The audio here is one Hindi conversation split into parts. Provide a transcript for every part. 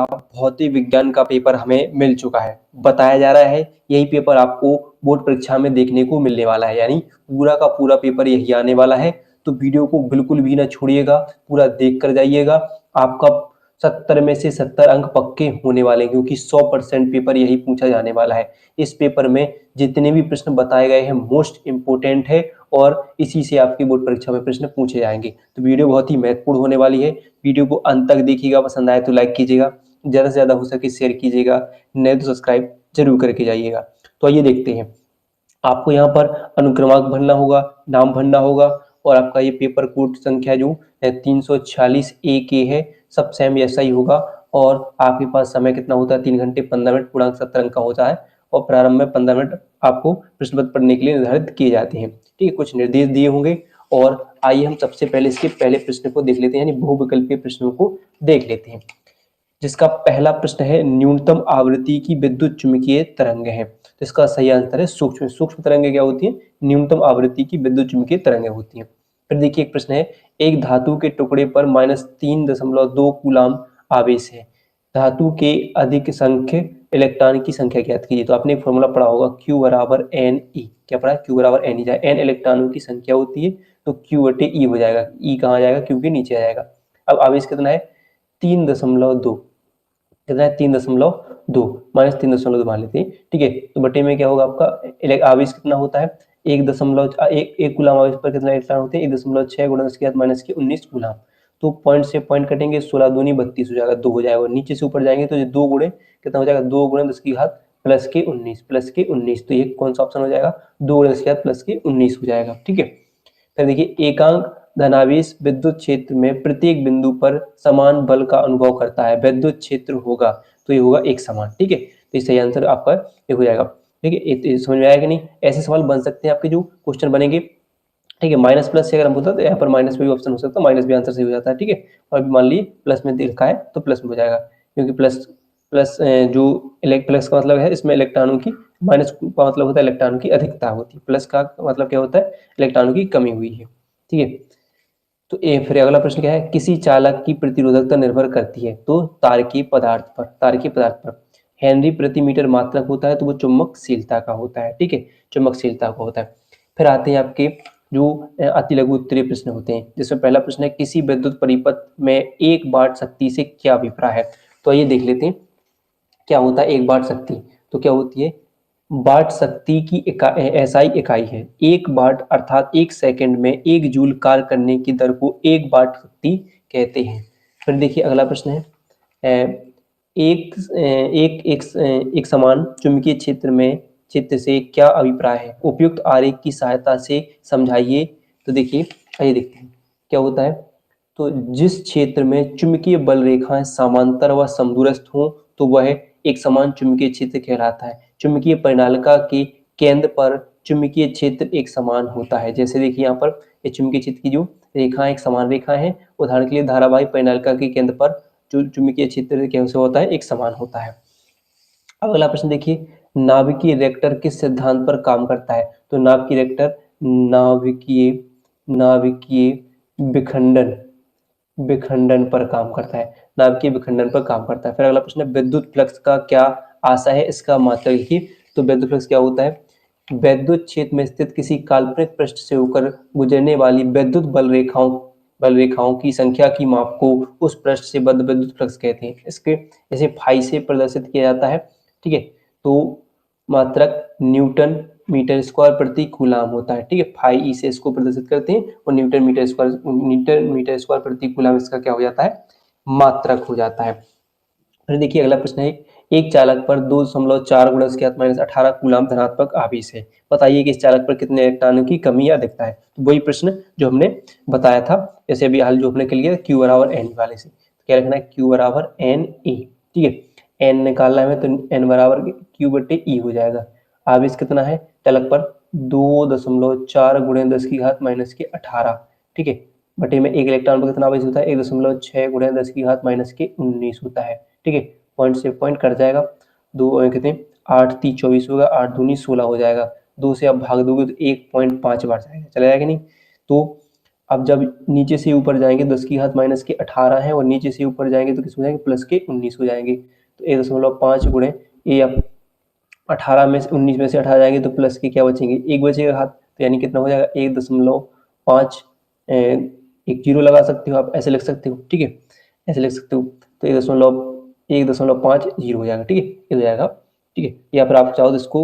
भौतिक विज्ञान का पेपर हमें मिल चुका है। बताया जा रहा है यही पेपर आपको बोर्ड परीक्षा में देखने को मिलने वाला है, यानी पूरा का पूरा पेपर यही आने वाला है। तो वीडियो को बिल्कुल भी ना छोड़िएगा, पूरा देख कर जाइएगा। आपका 70 में से 70 अंक पक्के होने वाले हैं, क्योंकि 100% पेपर यही पूछा जाने वाला है। इस पेपर में जितने भी प्रश्न बताए गए हैं मोस्ट इंपोर्टेंट है और इसी से आपकी बोर्ड परीक्षा में प्रश्न पूछे जाएंगे। तो वीडियो बहुत ही महत्वपूर्ण होने वाली है। वीडियो को अंत तक देखिएगा, पसंद आए तो लाइक कीजिएगा, ज़्यादा से ज़्यादा हो सके शेयर कीजिएगा, नहीं तो सब्सक्राइब जरूर करके जाइएगा। तो आइए देखते हैं। आपको यहाँ पर अनुक्रमांक भरना होगा, नाम भरना होगा और आपका ये पेपर कोड संख्या जो है 346 ए के है, सब सेम ऐसा ही होगा। और आपके पास समय कितना होता है, 3 घंटे 15 मिनट, पूर्णांक 70 अंक का होता है और प्रारंभ में 15 मिनट आपको प्रश्न पत्र पढ़ने के लिए निर्धारित किए जाते हैं। ठीक है, कुछ निर्देश दिए होंगे। और आइए हम सबसे पहले इसके पहले प्रश्न को देख लेते हैं, यानी बहुविकल्पीय प्रश्नों को देख लेते हैं। जिसका पहला प्रश्न है न्यूनतम आवृत्ति की विद्युत चुम्बकीय तरंग है। तो इसका सही आंसर है सूक्ष्म। सूक्ष्म तरंगें क्या होती हैं, न्यूनतम आवृत्ति की विद्युत चुम्बकीय तरंगें होती हैं। फिर देखिए एक प्रश्न है, एक धातु के टुकड़े पर -3.2 कूलाम आवेश है, धातु के अधिक संख्य इलेक्ट्रॉन की संख्या ज्ञात कीजिए। तो आपने एक फॉर्मूला पढ़ा होगा, Q बराबर एन ई। क्या पढ़ा है, Q बराबर एन ई। जाए एन इलेक्ट्रॉनों की संख्या होती है तो Q बटे ई हो जाएगा। ई कहाँ जाएगा, Q के नीचे आ जाएगा। अब आवेश कितना है, 3.2। कितना है, 3.2, -3.2 मान लेते हैं। ठीक है, तो बटे में क्या होगा आपका आवेश कितना होता है, 1 कूलाम आवेश पर कितना इलेक्ट्रॉन होते हैं, 1.6 गुणा 10⁻⁻19 कूलाम। तो पॉइंट से पॉइंट कटेंगे, 16 दूनी 32 हो जाएगा, 2 हो जाएगा। नीचे से ऊपर जाएंगे तो 2 गुणे कितना हो जाएगा, 2 गुणे 10⁻+19 तो ये कौन सा ऑप्शन हो जाएगा, 2 गुणे 10⁻+19 हो जाएगा। ठीक है, फिर देखिए एकांक धनावेश विद्युत क्षेत्र में प्रत्येक बिंदु पर समान बल का अनुभव करता है। विद्युत क्षेत्र होगा तो ये होगा एक समान। ठीक है, तो सही आंसर आपका ये हो जाएगा। ठीक है, ये समझ में आया कि नहीं। ऐसे सवाल बन सकते हैं आपके जो क्वेश्चन बनेंगे। ठीक है, माइनस प्लस से अगर हम बोलते हैं तो यहाँ पर माइनस में भी ऑप्शन हो सकता है, माइनस भी आंसर सही हो जाता है। ठीक है, और मान लीजिए प्लस में लिखा है तो प्लस में हो जाएगा, क्योंकि प्लस प्लस जो प्लस का मतलब है इसमें इलेक्ट्रॉनों की, माइनस का मतलब होता है इलेक्ट्रॉनों की अधिकता होती है, प्लस का मतलब क्या होता है, इलेक्ट्रॉनों की कमी हुई है। ठीक है, तो फिर अगला प्रश्न क्या है, किसी चालक की प्रतिरोधकता निर्भर करती है, तो तारकीय पदार्थ पर। तारकीय पदार्थ पर हेनरी प्रति मीटर मात्रक होता है, तो वो चुंबकशीलता का होता है। ठीक है, चुंबकशीलता का होता है। फिर आते हैं आपके जो अति लघु उत्तरीय प्रश्न होते हैं, जिसमें पहला प्रश्न है, किसी विद्युत परिपथ में 1 वाट शक्ति से क्या अभिप्राय है। तो ये देख लेते हैं क्या होता है 1 वाट शक्ति। तो क्या होती है, वाट शक्ति की एसआई इकाई है। 1 वाट अर्थात 1 सेकंड में 1 जूल कार्य करने की दर को 1 वाट शक्ति कहते हैं। फिर देखिए अगला प्रश्न है, एक एक एक एक समान चुंबकीय क्षेत्र से क्या अभिप्राय है, उपयुक्त आरेख की सहायता से समझाइए। तो देखिए आइए देखते हैं क्या होता है। तो जिस क्षेत्र में चुंबकीय बल रेखाएं समांतर व समदूरस्थ हों तो वह एक समान चुंबकीय क्षेत्र कहलाता है। चुंबकीय परिनालिका के केंद्र पर चुंबकीय क्षेत्र एक समान होता है। जैसे देखिए यहाँ पर ये चुंबकीय क्षेत्र की जो रेखाएं एक समान रेखाएं हैं, उदाहरण के लिए धारावाहिक परिनालिका के केंद्र पर जो चुंबकीय क्षेत्र कैसे होता है, एक समान होता है। अगला प्रश्न देखिए, नाभिकीय रिएक्टर किस सिद्धांत पर काम करता है। तो नाभिकीय रिएक्टर नाभिकीय नाभिकीय विखंडन विखंडन पर काम करता है, नाभिकीय विखंडन पर काम करता है। फिर अगला प्रश्न है, विद्युत फ्लक्स का क्या आशय है, इसका मात्रक लिखिए। तो विद्युत फ्लक्स क्या होता है, विद्युत क्षेत्र में स्थित किसी काल्पनिक पृष्ठ से होकर गुजरने वाली विद्युत बल रेखाओं की संख्या की माप को उस पृष्ठ से बद्ध विद्युत फ्लक्स कहते हैं। इसके इसे फाई से प्रदर्शित किया जाता है। ठीक है, तो मात्रक न्यूटन मीटर स्क्वायर प्रति कूलाम होता है। ठीक है, फाई ई से इसको प्रदर्शित करते हैं और न्यूटन मीटर स्क्वायर प्रति कूलाम इसका क्या हो जाता है, मात्रक हो जाता है। फिर देखिए अगला प्रश्न है, एक चालक पर 2.4 × 10⁻18 कूलाम धनात्मक आवेश है, बताइए कि इस चालक पर कितने इलेक्ट्रॉनों की कमी या अधिकता है। तो वही प्रश्न जो हमने बताया था, जैसे अभी हाल जो हमने कर लिया Q बराबर एन वाले से, तो क्या रखना है, Q बराबर एन ए। ठीक है, एन निकालना है तो एन बराबर Q बटे ई हो जाएगा। आवेश कितना है चालक पर, 2.4 × 10⁻18। ठीक है, बटे में एक इलेक्ट्रॉन पर कितना आवेश होता है, 1.6 × 10⁻⁻19 होता है। ठीक है, पॉइंट से पॉइंट कट जाएगा, 2 कितने 8 3 24 होगा, 8 दूनी 16 हो जाएगा। 2 से आप भाग दोगे तो 1.5 बार जाएगा, चला जाएगा नहीं। तो अब जब नीचे से ऊपर जाएंगे 10 की घात माइनस के 18 है और नीचे से ऊपर जाएंगे तो किस हो जाएंगे प्लस के 19 हो जाएंगे। तो 1.5 गुणे ये अब 18 में से 19 में से 18 जाएंगे तो प्लस के क्या बचेंगे, एक बचेगा घात, तो यानी कितना हो जाएगा 1.5, एक जीरो लगा सकते हो आप, ऐसे लिख सकते हो, ठीक है, ऐसे लिख सकते हो। तो 1.5 जीरो हो जाएगा, ठीक है, ये हो जाएगा, ठीक है। या फिर आप चाहो तो इसको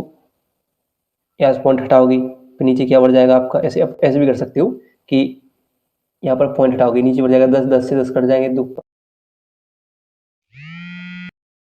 यहाँ से पॉइंट हटाओगे तो नीचे क्या बढ़ जाएगा आपका, ऐसे भी कर सकते हो कि यहाँ पर पॉइंट हटाओगे नीचे बढ़ जाएगा 10, 10 से 10 कट जाएंगे तो